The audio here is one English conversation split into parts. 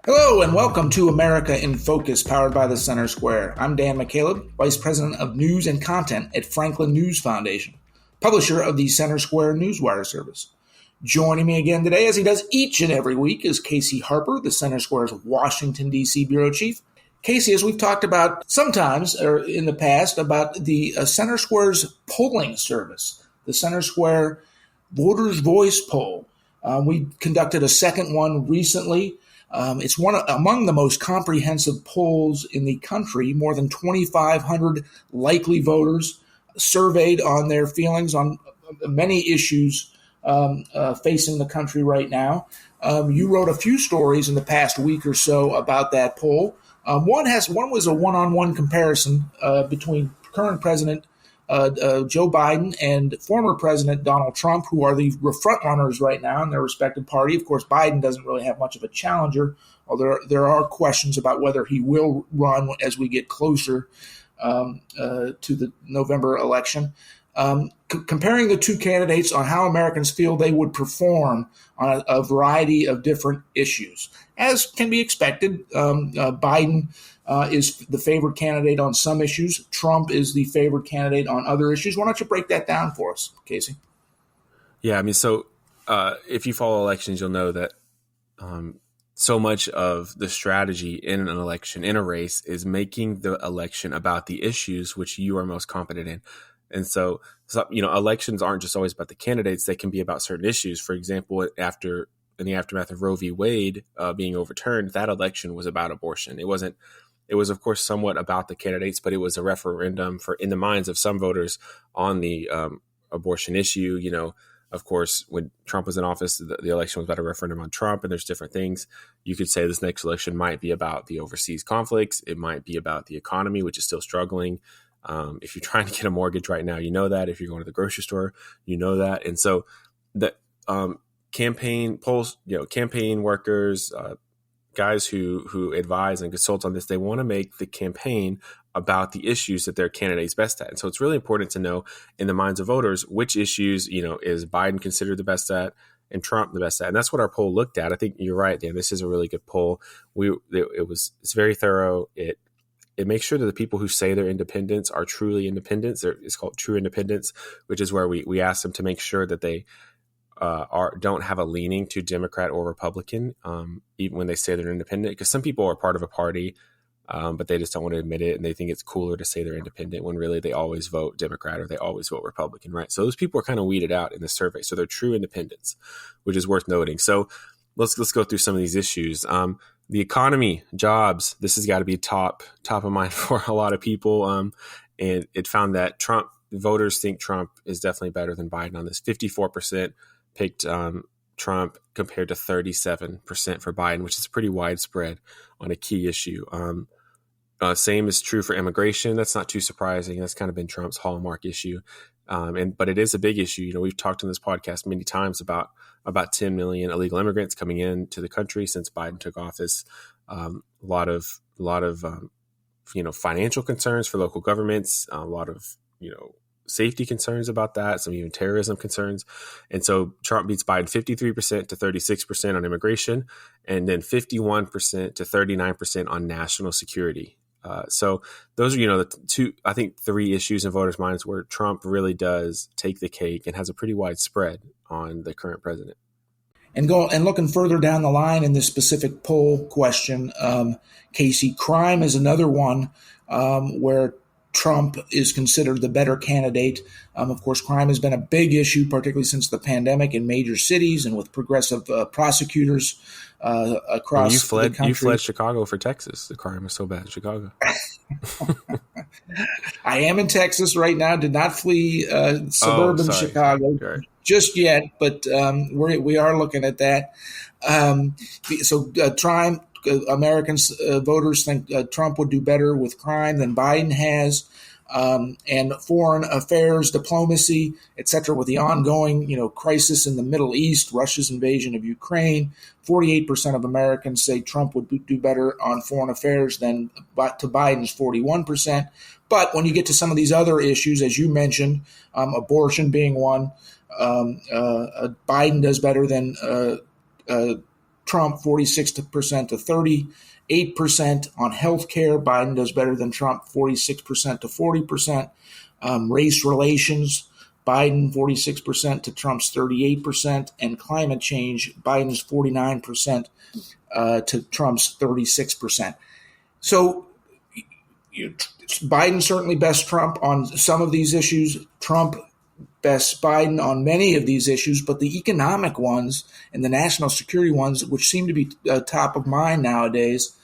Hello and welcome to America in Focus, powered by the Center Square. I'm Dan McCaleb, Vice President of News and Content at Franklin News Foundation, publisher of the Center Square Newswire service. Joining me again today, as he does each and every week, is Casey Harper, the Center Square's Washington, D.C. Bureau Chief. Casey, as we've talked about sometimes or in the past about the Center Square's polling service, the Center Square Voters' Voice Poll. We conducted a second one recently. It's among the most comprehensive polls in the country. More than 2,500 likely voters surveyed on their feelings on many issues facing the country right now. You wrote a few stories in the past week or so about that poll. One was a one-on-one comparison between current President Joe Biden and former President Donald Trump, who are the front runners right now in their respective party. Of course, Biden doesn't really have much of a challenger, although there are questions about whether he will run as we get closer to the November election. Comparing the two candidates on how Americans feel they would perform on a variety of different issues. As can be expected, Biden is the favored candidate on some issues. Trump is the favored candidate on other issues. Why don't you break that down for us, Casey? Yeah, I mean, so if you follow elections, you'll know that so much of the strategy in an election, in a race, is making the election about the issues which you are most competent in. And so, elections aren't just always about the candidates. They can be about certain issues. For example, in the aftermath of Roe v. Wade being overturned, that election was about abortion. It was, of course, somewhat about the candidates, but it was a referendum in the minds of some voters on the abortion issue. Of course, when Trump was in office, the election was about a referendum on Trump, and there's different things. You could say this next election might be about the overseas conflicts. It might be about the economy, which is still struggling. If you're trying to get a mortgage right now, you know that. If you're going to the grocery store, you know that. And so the campaign polls, campaign workers, guys who advise and consult on this, they want to make the campaign about the issues that their candidate's best at. And so it's really important to know in the minds of voters, which issues, is Biden considered the best at and Trump the best at. And that's what our poll looked at. I think you're right, Dan. This is a really good poll. It's very thorough. It makes sure that the people who say they're independents are truly independents. It's called true independence, which is where we ask them to make sure that they don't have a leaning to Democrat or Republican, even when they say they're independent. Because some people are part of a party, but they just don't want to admit it, and they think it's cooler to say they're independent when really they always vote Democrat or they always vote Republican, right? So those people are kind of weeded out in the survey. So they're true independents, which is worth noting. So let's go through some of these issues. The economy, jobs, this has got to be top of mind for a lot of people. And it found that voters think Trump is definitely better than Biden on this. 54% picked Trump compared to 37% for Biden, which is pretty widespread on a key issue. Same is true for immigration. That's not too surprising. That's kind of been Trump's hallmark issue. But it is a big issue. We've talked on this podcast many times about 10 million illegal immigrants coming into the country since Biden took office. A lot of financial concerns for local governments, a lot of, safety concerns about that, some even terrorism concerns. And so Trump beats Biden 53% to 36% on immigration, and then 51% to 39% on national security. So those are, the three issues in voters' minds where Trump really does take the cake and has a pretty wide spread on the current president. And looking further down the line in this specific poll question, Casey, crime is another one where Trump is considered the better candidate. Of course, crime has been a big issue, particularly since the pandemic in major cities and with progressive prosecutors across the country. You fled Chicago for Texas. The crime is so bad in Chicago. I am in Texas right now. Did not flee suburban Chicago just yet, but we are looking at that. Crime. Americans, voters think Trump would do better with crime than Biden has, and foreign affairs, diplomacy, et cetera, with the ongoing, crisis in the Middle East, Russia's invasion of Ukraine. 48% of Americans say Trump would do better on foreign affairs than to Biden's 41%. But when you get to some of these other issues, as you mentioned, abortion being one, Biden does better than Trump, 46% to 38%. On healthcare, Biden does better than Trump, 46% to 40%. Race relations, Biden 46% to Trump's 38%. And climate change, Biden's 49% to Trump's 36%. So Biden certainly best Trump on some of these issues. Trump best Biden on many of these issues, but the economic ones and the national security ones, which seem to be top of mind nowadays,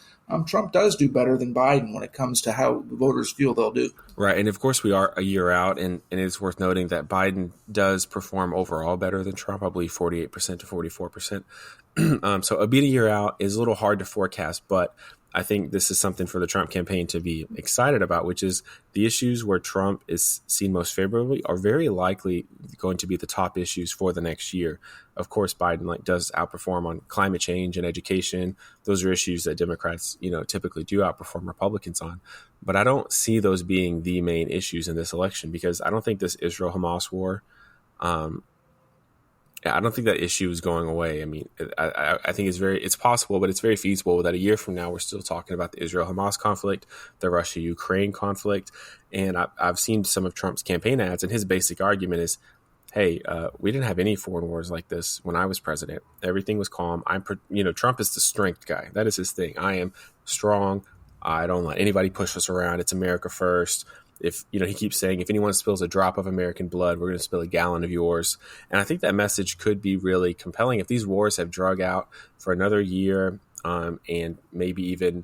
Trump does do better than Biden when it comes to how voters feel they'll do. Right. And of course, we are a year out, and it's worth noting that Biden does perform overall better than Trump, I believe 48% to 44%. So being a year out is a little hard to forecast, but I think this is something for the Trump campaign to be excited about, which is the issues where Trump is seen most favorably are very likely going to be the top issues for the next year. Of course, Biden does outperform on climate change and education. Those are issues that Democrats, typically do outperform Republicans on. But I don't see those being the main issues in this election, because I don't think this Israel-Hamas war, I don't think that issue is going away. I mean, I think it's possible, but it's very feasible that a year from now, we're still talking about the Israel-Hamas conflict, the Russia-Ukraine conflict. And I've seen some of Trump's campaign ads, and his basic argument is, hey, we didn't have any foreign wars like this when I was president. Everything was calm. Trump is the strength guy. That is his thing. I am strong. I don't let anybody push us around. It's America first. If he keeps saying, if anyone spills a drop of American blood, we're going to spill a gallon of yours. And I think that message could be really compelling if these wars have drug out for another year, and maybe even,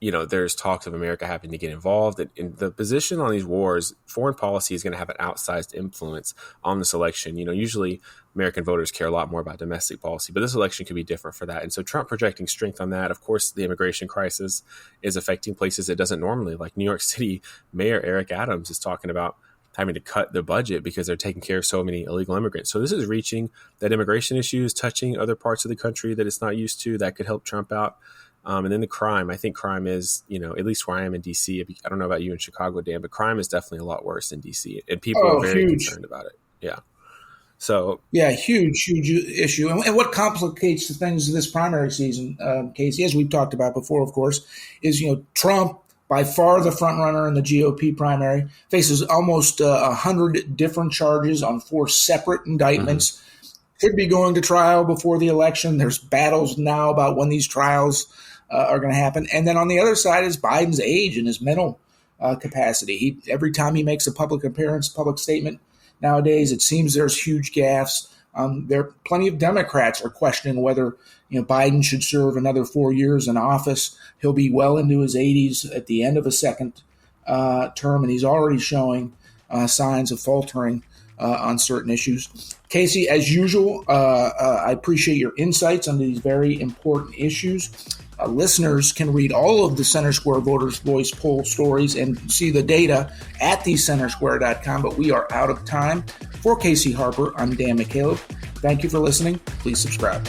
there's talks of America having to get involved. In the position on these wars, foreign policy is going to have an outsized influence on this election. Usually American voters care a lot more about domestic policy, but this election could be different for that. And so Trump projecting strength on that. Of course, the immigration crisis is affecting places it doesn't normally. Like New York City Mayor Eric Adams is talking about having to cut the budget because they're taking care of so many illegal immigrants. So this is reaching that immigration issue is touching other parts of the country that it's not used to. That could help Trump out. And then the crime, I think crime is, at least where I am in D.C., I don't know about you in Chicago, Dan, but crime is definitely a lot worse in D.C. and people are very concerned about it. Yeah. So huge issue. And what complicates the things this primary season, Casey, as we've talked about before, of course, is Trump, by far the front runner in the GOP primary, faces almost 100 different charges on 4 separate indictments. Mm-hmm. Could be going to trial before the election. There's battles now about when these trials are going to happen. And then on the other side is Biden's age and his mental capacity. Every time he makes a public appearance, public statement, nowadays, it seems there's huge gaffes. There are plenty of Democrats are questioning whether Biden should serve another 4 years in office. He'll be well into his 80s at the end of a second term, and he's already showing signs of faltering on certain issues. Casey, as usual, I appreciate your insights on these very important issues. Listeners can read all of the Center Square Voters Voice poll stories and see the data at thecentersquare.com, but we are out of time. For Casey Harper, I'm Dan McCaleb. Thank you for listening. Please subscribe.